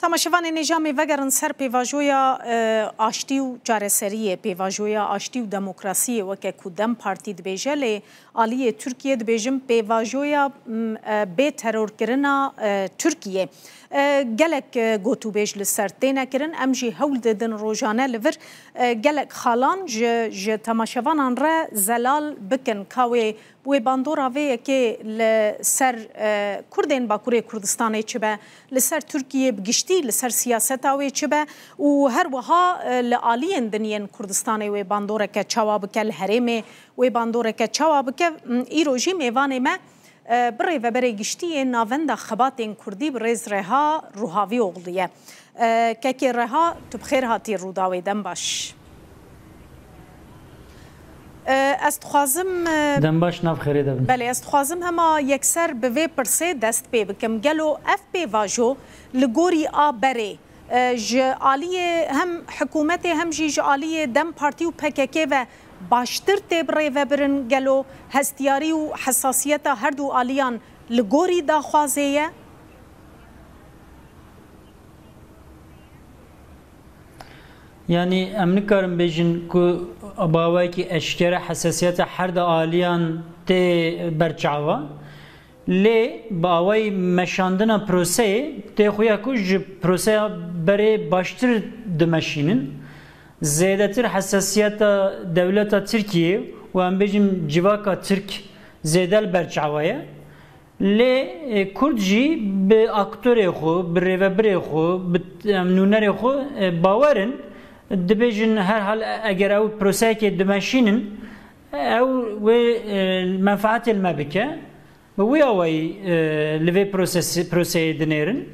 تماشاوان نظامی وگرن سر پیواجویا آشتی و جارسریه پیواجویا آشتی و دموکراسی و که کدام پارتی دبیجه لی آلی ترکیه دبیجم پیواجویا به ترور کرنا ترکیه گلک گوتو بیج لسر تینا کرن امجی هول ددن روزانه لور گلک خالان ج تماشاوان را زلال بکن کاوی و باندورا وی که لسر کردین باکوری کردستانی چبه لسر ترکیه بگشتی لسر سیاست آوی چبه و هر وها لعالین دنین کردستانی و باندورا که چواب که الهرم و باندورا که چواب که ایروجی میوان ما بری و بری گشتی ناوند خباتین کردی بریز رها روحاوی اغلیه که رها تو بخیر هاتی روداوی دم باش استخوازم دنباش ناف خیره دبن بله استخوازم هما یکسر به وی پرسه دست پی بکم گلو اف پی واجو لگوری آبره جعالیه هم حکومت هم جعالیه دم پارتی و پککه و باشتر تبره و برن گلو هستیاری و حساسیت هر دو آلیان لگوری دا خوازیه yani em nikarim bêjin ku bawayekî eşkere hesasiyeta her de aliyan tê berçava lê bawayê meşandina proseyê tê xuya ku ji proseya berê baştir dimeşînin zêdetir hesasiyeta devleta Tirkiye û em bêjin civaka Tirk zêdel berçava ye lê Kurd jî bi aktörê xwe bi rêveberê xwe bi nûnerê xwe bawerin dibêjin her hal eger ew proseyekê dimeşînin ew wê menfaetê li me bike bi wî awayî li vê proseyê dinêrin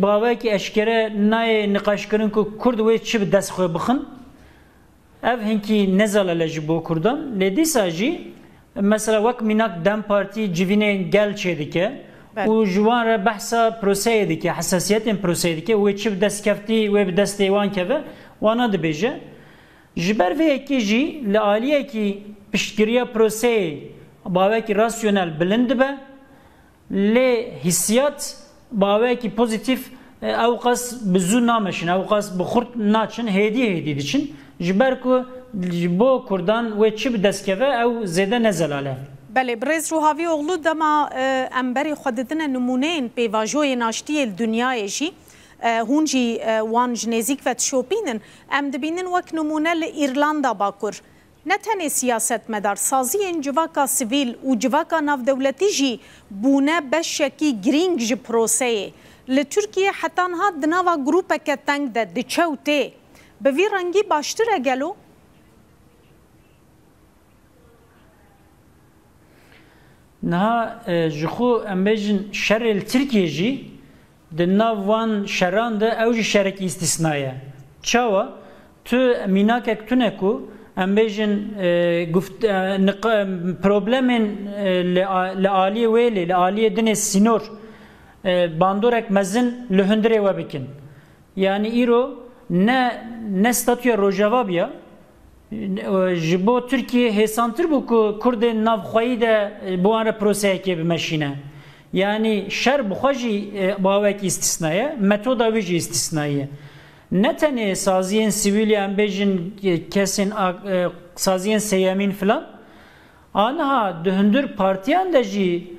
bawayekî eşkere nayê niqaşkirin ku Kurd wê çi bi dest xwe bixin ev hinkî nezalele ji bo Kurdan lê dîsa jî mesela wek mînak Dem Partî civînê gel çê dike û ji wan re behsa proseyê dike hesasiyetên proseyê dike wê çi bi dest keftî wê bi destê wan keve wana dibêje ji ber vê yekê jî li aliyekî piştgiriya proseyê bawekî rasyonel bilind dibe lê hissiyat bawekî pozîtîf ew qas bi zû nameşin ew qas bi xurt naçin hêdî diçin ji ber ku ji bo Kurdan wê çi bi dest keve ew zêde nezelale بله برز روحاوی اغلو دما امبری خوددن نمونین پیواجوی ناشتی دنیای جی هون جی وان جنزیک و تشوپینن ام دبینن وک نمونه لإیرلاندا باکر نه تنه سیاست مدار سازی این جواکا سیویل و جواکا ناف دولتی جی بونه بشکی گرینگ جی پروسه لترکیه حتی ها دناوا گروپه که تنگ ده دچو ته به وی رنگی باشتره گلو Niha ji xwe em bêjin şerê li Tirkiye jî di nav van şeran de ew jî şerekî îstîsna ye. Çawa tu mînakek tune ku em bêjin problemên li aliyê wê lê li aliyê dinê sînor bandorek mezin li hundirê we bikin. Yani îro ne statüya rojava biya ji bo Türkiye hêsantir bû ku Kurdên navxweyî de bi wan re proseyekê bimeşîne. Yani şer bi xwe jî bawekî îstîsna ye, metoda wî jî îstîsna ye. Ne tenê saziyên sivîlî em bêjin kesên saziyên seyemîn filan, aniha di hundir partiyan de jî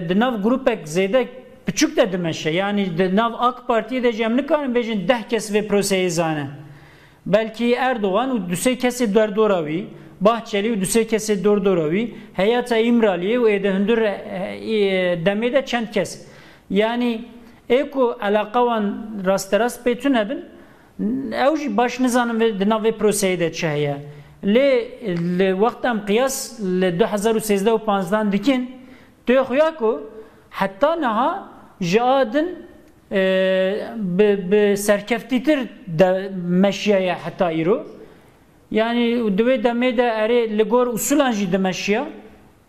di nav grupek zêde piçûk de dimeşe. Yani di nav AK Partiye de jî em nikarin bêjin 10 kes vê proseyê zane. Belki Erdoğan u düsey kesi derdoravi, Bahçeli u düsey kesi derdoravi, Heyata İmraliye u edehundur demede çend kes. Yani eko alakavan rasteras petun ebin, evji baş nizanın ve dinave proseyde çehye. Le vaktam kıyas le 2013-15 dikin, tüyekhuya ku hatta naha jadın به سرکفتیتر مشیه حتی ایرو یعنی دوی دمه ده اره لگور اصولا جی دمشیه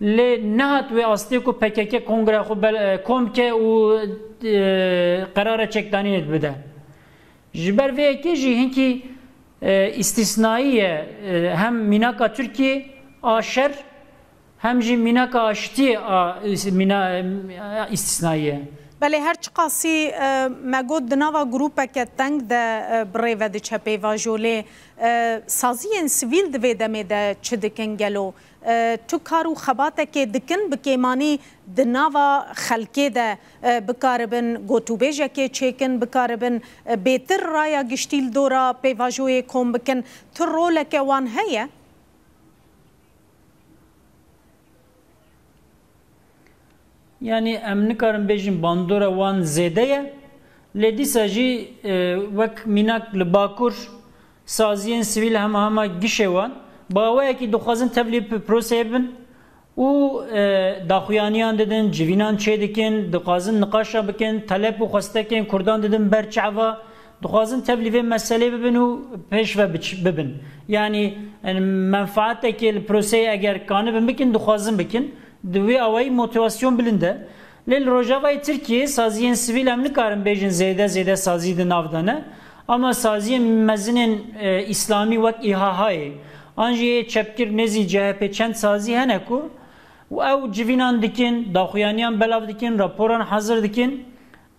لی نهات و اصلی کو پکک کنگره خو کم که و قرار چکدانی ند بده جبر و کی جی هنکی استثنائیه هم میناکا ترکیه آشر هم جی میناکا آشتی استثنائیه بله هر چقاسی مگود دنوا گروپه که تنگ ده بریوه ده چه پیواجوله سازین سویل دوی دمه ده چه دکن گلو تو کارو خباته که دکن بکیمانی دنوا خلکه ده بکاربن گوتو بیجه که چیکن بکاربن بیتر رایا گشتیل دورا پیواجوه کم بکن تو روله که وان هیه؟ Yani em nikarin bêjin bandora wan zêde ye lê dîsa jî wek mînak li Bakur saziyên sivîl hema gişê wan bawayekî dixwazin tevlî proseyê bin û daxuyaniyan didin, civînan çê dikin, dixwazin niqaşa bikin, talep û xwestekên Kurdan didin ber çava dixwazin tevlî vê meselê bibin û pêş ve bibin. Yani menfaatekê li proseyê eger kanibin bikin dixwazin bikin. دوی اوای موتیواسیون بلنده لیل روجاوای ترکیه سازیین سیویل هم نکارن بیجن زیده سازی ده نافدانه اما سازیین مزنین اسلامی وک ایهاهای آنجی چپکر نزی CHP چند سازی هنه کو و او جوینان دکن داخویانیان بلاف دکن راپوران حاضر دکن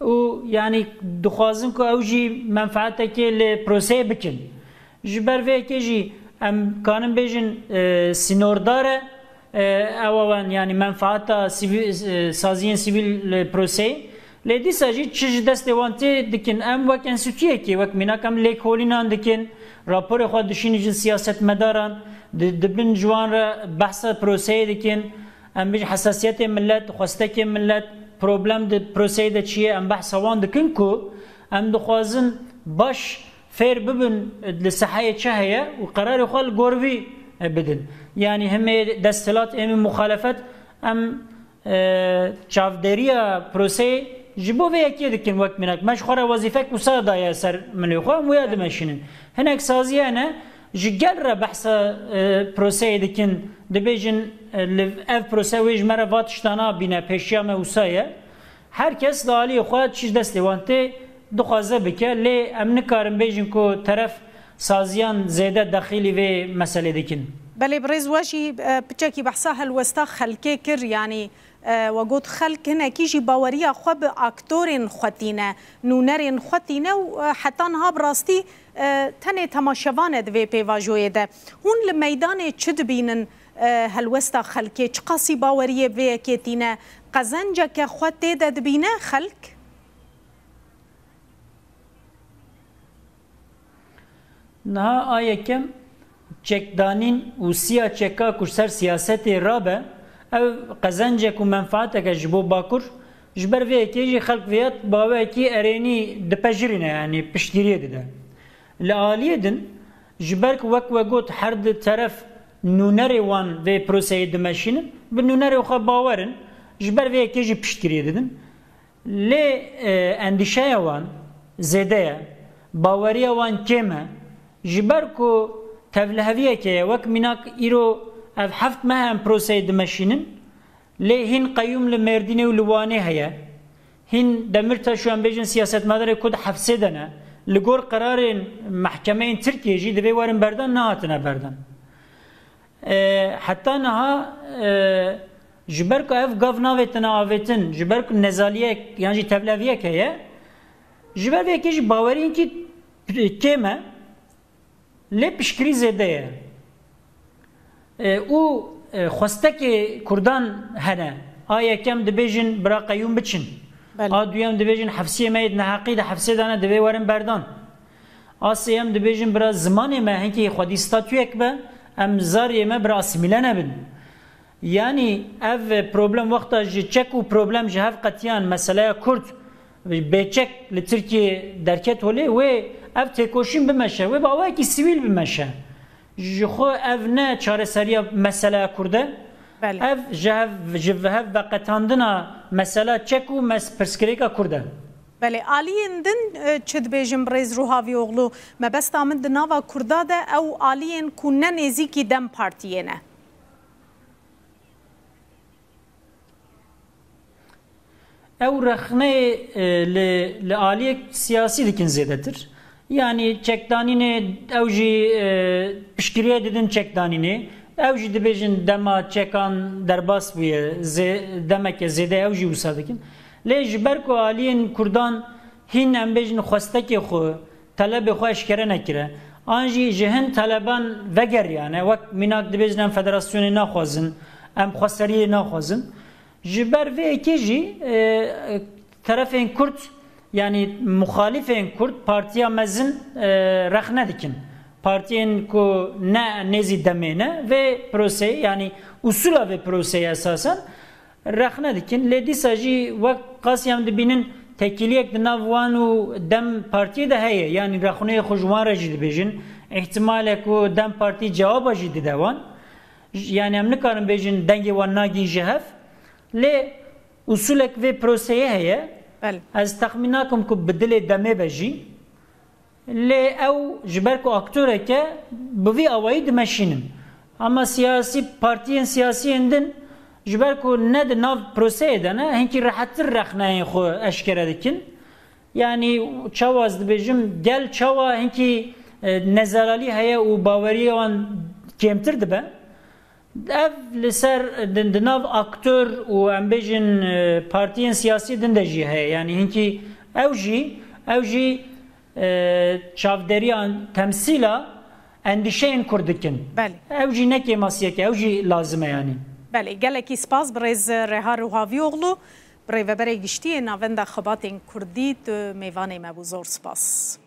و یعنی دخوازن که او جی منفعته که لپروسه بکن جبر وی که جی ام کانن بیجن سینورداره اوان yani menfaata saziyên sivîl proseyê lê dîsa jî çi ji destê wan tê dikin em wek enstitûyekê wek mînak em lêkolînan dikin raporê xwe dişînin ji siyasetmedaran dibin ji wan re behsa proseyê dikin em bijî hesasiyetê millet xwestekê millet problem di proseyê de çi ye em behsa wan dikin ku em dixwazin baş fêr bibin li sehayê çi heye û qerarê xwe li gor vî بدن yani hem destelat hem muhalefet hem çavderiya prose jibo ve yakiye dikin vakt minak meşhura vazifek usada ya ser menüxwa muyadım eşinin henek saziyane jigel bahsa prose dikin dibejin ev prose ve jmera vatştana bine peşyame usaya herkes dali xwa çiz destevante duxaze bike le emni karin bejin ko taraf سازیان زیده داخلی و مسئله دکن. بله برز واجی بچکی بحثا هلوستا خلکه کر یعنی وجود خلق هنا كيجي باوريا خب اكتور خوتينه نونرين خوتينه وحتى نها براستي تنه تماشوان دوي بيواجوي ده هون الميدان تشد بينن هلوستا خلكي قاسي باوريه في كيتينه قزنجه كخوتي ده دبينه خلق نها آیکم چکدانین و سیا چکا کشتر سیاست رابه او قزنجه که منفعته که جبو باکر جبر وی که خلق ویات باوه که ارینی دپجرینه یعنی پشتیریه ده لعالیه دن جبر که وک وگوت هر ده طرف نونری وان وی پروسه دمشینن به نونری وخوا باورن جبر وی که جی پشتیریه دن لی اندیشه وان زده باوریه وان کمه جبر کو تولهویه که وک مناک ایرو اف هفت مهم پروسه دمشینن لی هین قیوم لمردینه و لوانه هیا هین دمرتا شو ام بیجن سیاست مداره کد حفظه دنه لگور قرار محکمه ترکیه جی دوی وارن بردن نهاتنه بردن حتی نها جبر کو اف گاف ناویتن آویتن جبر کو نزالیه یعنی تولهویه که جبر وی که جی باورین که کمه لی پشکری زده او خواسته که کردان هنه آیا کم دبیجن برا قیوم بچن آیا دویم دبیجن حفظیه مید نحقی ده حفظیه دانه دبی ورن بردان آسیم دبیجن برا زمانی ما هنگی خودی ستاتویک به امزاری ما برا اسمیلانه بن یعنی اف پروبلم وقتا جی چک و پروبلم جی هف قطیان مسئله کرد بیچک لترکیه درکت ولی و اف تکوشین بمشه و باوی کی سیویل بمشه جخو اف نه چاره سریع مسئله کرده اف جهف و قطاندنا مسئله چک و پرسکریکا کرده بله آلیندن چد بیجم ریز روحاوی اغلو مبست آمد ناوا کرده ده او آلین کنن نزیکی دم پارتیه نه او رخنه لآلیه سیاسی دکن زیدتر yani çekdanine evji pişkiriye dedin çekdanine evji dibejin dema çekan derbas buye demek ki zede evji usadikin لی جبر کو آلیین کردان هین ام بیجن خواستکی خو طلب خو اشکره نکره آنجی جهن طلبان وگر یعنی وقت مناک دبیجن فدراسیونی نخوازن ام خواستری نخوازن جبر و اکیجی طرفین کرد yani muhalifin Kürt partiya mezin rexne dikin. Partiyen ku ne nezi demene ve prose yani usula ve proseye esasen rexne dikin. Ledisa jî vek qasiyam dibinin tekiliyek di nav wan û dem partiye de heye. Yani rexneyê xwe ji wan re jî dibêjin. İhtimale ku dem partî cewaba jî dide wan. Yani em nikarin bêjin dengê wan nagîn ji hev. Lê usulek ve proseye heye. از تخمیناکم که بدل دمه بجی لی او جبر کو اکتوره که بوی اوایی دمشینن اما سیاسی پارتیین سیاسی اندن جبر کو ند ناو پروسه دنه هنکی راحتر رخنه خو اشکره دکن yani çavaz dibêjim gel çawa hinkî nezalalî heye û baweriyê wan kêmtir dibe ev li ser di nav aktör û em bêjin partiyên siyasî din de jî heye yani hinkî ew jî çavderiyan temsîla endişeyên Kurd dikin ew jî nekê masiyeke ew jî lazim e yani Belê gelekî spas bi rêz Reha Ruhavîoğlu bi rêveberê giştiyê navenda xebatên Kurdî tu mêvanê me bû zor spas